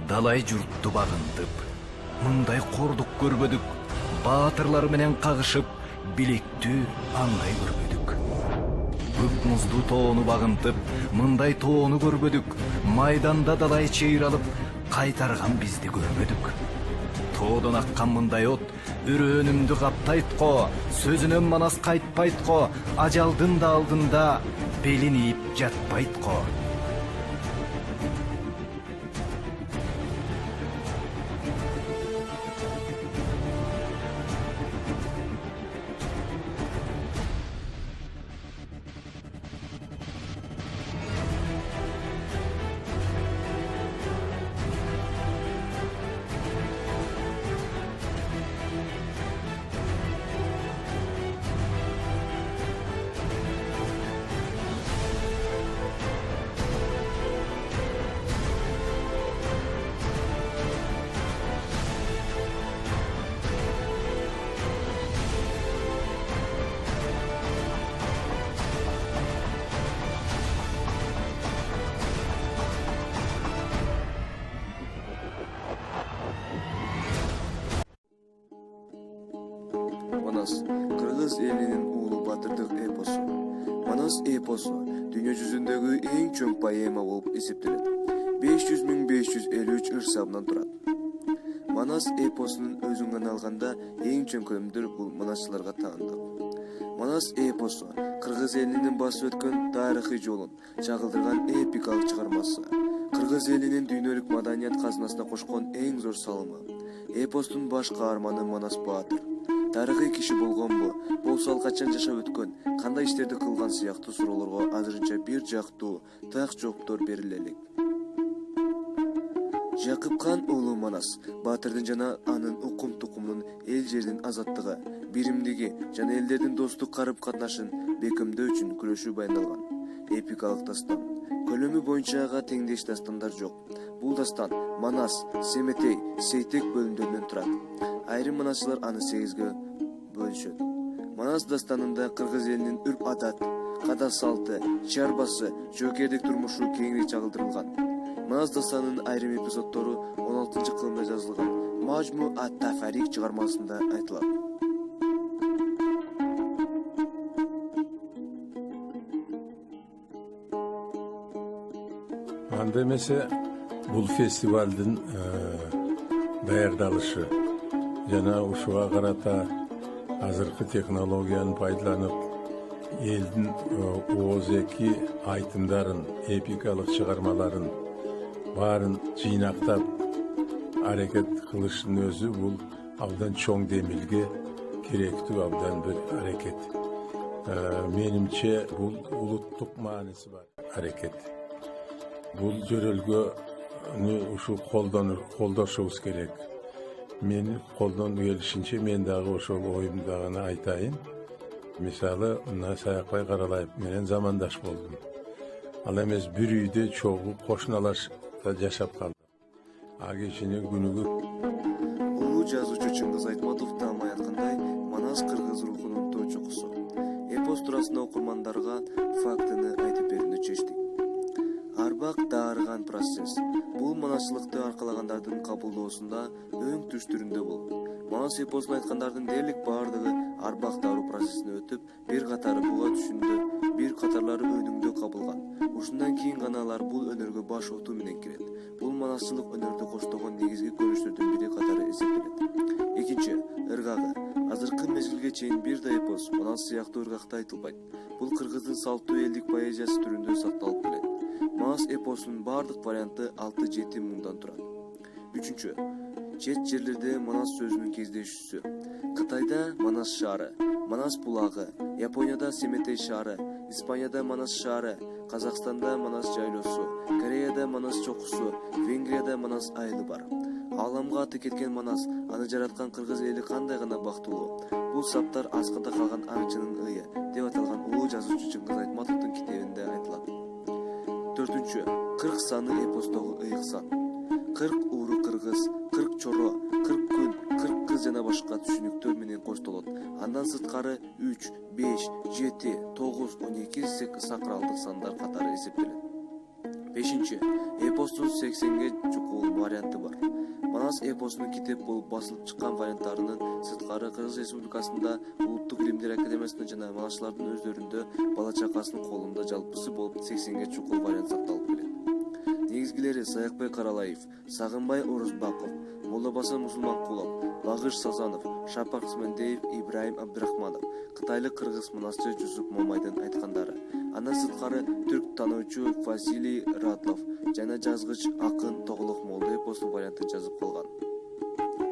далай журтту багынтып, мындай кордук көрбөдүк. Баатырлар менен кагышып, билектүү аңгай көрбөдүк. Көк муздуу тоону багынтып, мындай тоону көрбөдүк. Майданда далай чейир алып, кайтарган бизди көрбөдүк. Тоодон аккан мындай от, үрөөнүмдү каптайт го, сөзүнөн манас кайтпайт го, ажалдын да алдында белин ийип жатпайт го. Манас Кыргыз элинин уулу батырдык эпосу. Манас эпосу дүйнө жүзүндөгү эң чоң поэма болуп эсептелет. 500.553 ырсабынан турат. Манас эпосунун өзүн гана алганда эң чоң көлөмдөр бул манасчыларга таандык. Манас эпосу Кыргыз элинин басып өткөн тарыхый жолун чагылдырган эпикалык чыгармасы. Кыргыз элинин дүйнөлүк маданият казынасына кошкон эң зор салымы. Эпостун баш каарманы Манас Баатыр. Тарыхый киши болгонбу, болсо ал качан жашап өткөн, кандай иштерди кылган сыяктуу суроолорго азырынча бир жактуу так жооптор бериле элек. Жакыпкан уулу Манас Баатырдын жана анын укум-тукумунун эл жердин азаттыгы, биримдиги жана элдердин достук карып-катнашын бекемдөө үчүн күрөшүү баяндалган. Эпикалык дастан. Көлөмү боюнча ага теңдеш дастандар жок. Бул дастан Манас, Семетей, Сейтек бөлүмдөрүнөн турат. Айрым манасчылар аны 8ге бөлүшөт. Манас дастанында кыргыз элинин үрп-адат, када-салты, чарбасы, жоокердик турмушу кеңири чагылдырылган. Манас дастанынын айрым эпизоддору 16-кылымда жазылган Мажму ат-Тафарик чыгармасында айтылат. Анда эмесе бул фестивалдын даярдалышы жана ушуга карата азыркы технологияны пайдаланып элдин ооз-эки айтымдарын, эпикалык чыгармаларын баарын жыйнактап аракет кылыштын өзү бул абдан чоң демилге керектүү абдан бир аракет. Менимче бул улуттук мааниси бар аракет. Бул жөрөлгөнү ушу колдошубуз керек. Мен колдон келишинче мен дагы ошол оюмдагыны айтайын. Мисалы, мына Саякбай Каралаев менен замандаш болдум. Ал эмес бир үйдө чогуу кошуналашта жашап калдым. А кишини күнүгө Улуу жазуучу Чыңгыз Айтматов таамай айткандай, Манас кыргыз рухунун тоочокусу. Эпос туурасында окурмандарга фактыны айтып берүүнү чечтик. Арбак даарыган процесс. Бул манасчылыкты аркалагандардын кабылдоосунда өң түш түрүндө болду. Манас эпосун айткандардын дээрлик баардыгы арбак дааруу процессине өтүп, бир катары буга түшүндө, бир катарлары өнүңдө кабылган. Ушундан кийин гана алар бул өнөргө баш отуу менен кирет. Бул манасчылык өнөрдү коштогон негизги көрүнүштөрдүн бири катары эсептелет. Экинчи, ыргагы. Азыркы мезгилге чейин бир да эпос Манас сыяктуу ыргакта айтылбайт. Бул кыргыздын салттуу элдик поэзиясы түрүндө сакталып келет. Манас эпосунун бардык варианты 6-7 муңдан турат. Үчүнчү, чет жерлерде Манас сөзүнүн кездешүүсү. Кытайда Манас шаары, Манас булагы, Японияда Семетей шаары, Испанияда Манас шаары, Казакстанда Манас жайлоосу, Кореяда Манас чокусу, Венгрияда Манас айылы бар. Ааламга аты кеткен Манас, аны жараткан кыргыз эли кандай гана бактылуу. Бул саптар аскында калган аңчынын ые деп аталган улуу жазуучу Чыңгыз Айтматовдун китебинде айтылат. 4. 40 саны эпостогу ыйык сан. 40 ууру кыргыз, 40 чоро, 40 күн, 40 кыз жана башка түшүнүктөр менен коштолот. Андан сырткары 3, 5, 7, 9, 12 сакралдык сандар катары эсептелет. 5. Эпостун 80ге чукул варианты бар. Манас эпосунун китеп болуп басылып чыккан варианттарынын сырткары Кыргыз Республикасында Улуттук илимдер академиясында жана манашчылардын өздөрүндө бала чакасынын колунда жалпысы болуп 80ге чукул вариант сакталып келет. Негизгилери Саякбай Каралаев, Сагынбай Орозбаков, Молдобасан Мусулманкулов, Лагыш Сазанов, Шапак Смендеев, Ибраим Абдрахманов, кытайлык кыргыз манасчы Жусуп Момайдын айткандары. Андан сырткары түрк таануучу Василий Ратлов жана жазгыч акын Тоголок Молдо эпостун вариантын жазып калган.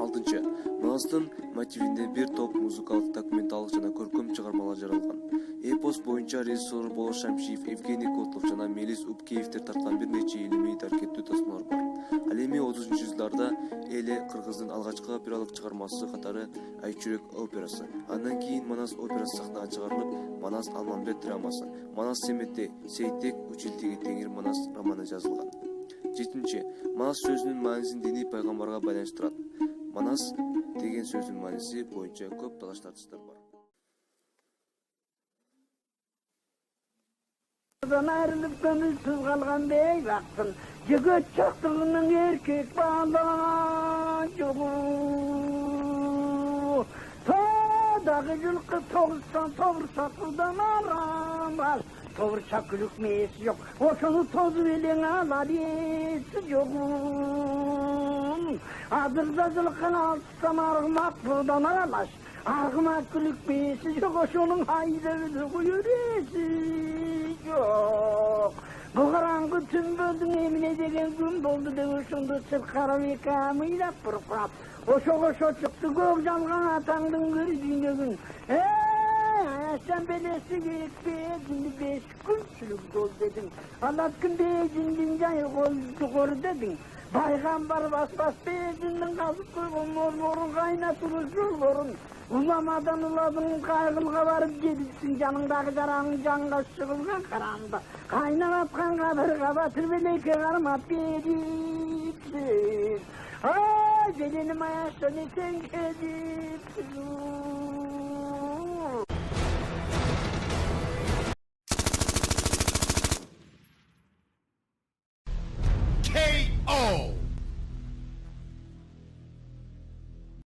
6. Манастын мотивинде бир топ музыкалык, документалык жана көркөм чыгармалар жаралган. Эпос боюнча режиссер Болот Шамшиев, Евгений Котлов жана Мелис Упкеевтер тарткан бир нече илимий даркеттүү тасмалар бар. Ал эми 30-жылдарда эле кыргыздын алгачкы опералык чыгармасы катары Айчүрөк операсы, андан кийин Манас операсы сахнага чыгарылып, Манас Алмамбет драмасы, Манас Семетте, Сейтек Училтеги Теңир Манас романы жазылган. 7. Манас сөзүнүн маанисин диний пайгамбарга байланыштырат. Манас деген сөздүн мааниси боюнча көп талаш тартыштар бар. Ayrılıp gönülsüz kalgan beybaktın, Cıgıt çaktığının erkek bağlan çoğu. Tağdaki yılkı toğursan toğursaklıdan aramaz, Toğursak gülükmeyesi yok, Oşunu tozu elin alar yesi yoğun. Adırda zılkın altısan argımak buradan alamaz, Argımak gülükmeyesi yok, Oşunun hayrını kuyuresi yok. Bu karanlık tüm böldün emine degen gün doldu de uşundu sırkarım ekamıyla pırpap. Oşo çıktı gök jalgan atandın gördüğüne gün. Sen belesi gekpedin 5 gün sülük dol dedin. Anlatkın beycinden cayı kol dedin. Baygambar bas beycinden kazıp koygun morun kaynatırız yolborun. Ulamadan uladın kaygılga varıp gelirsin canındaki caranın canға шығылған қарамda. Kaynan atkan kabırga batır beleyke karmat gelipsin. Ay benim ayaştan eten gelipsin.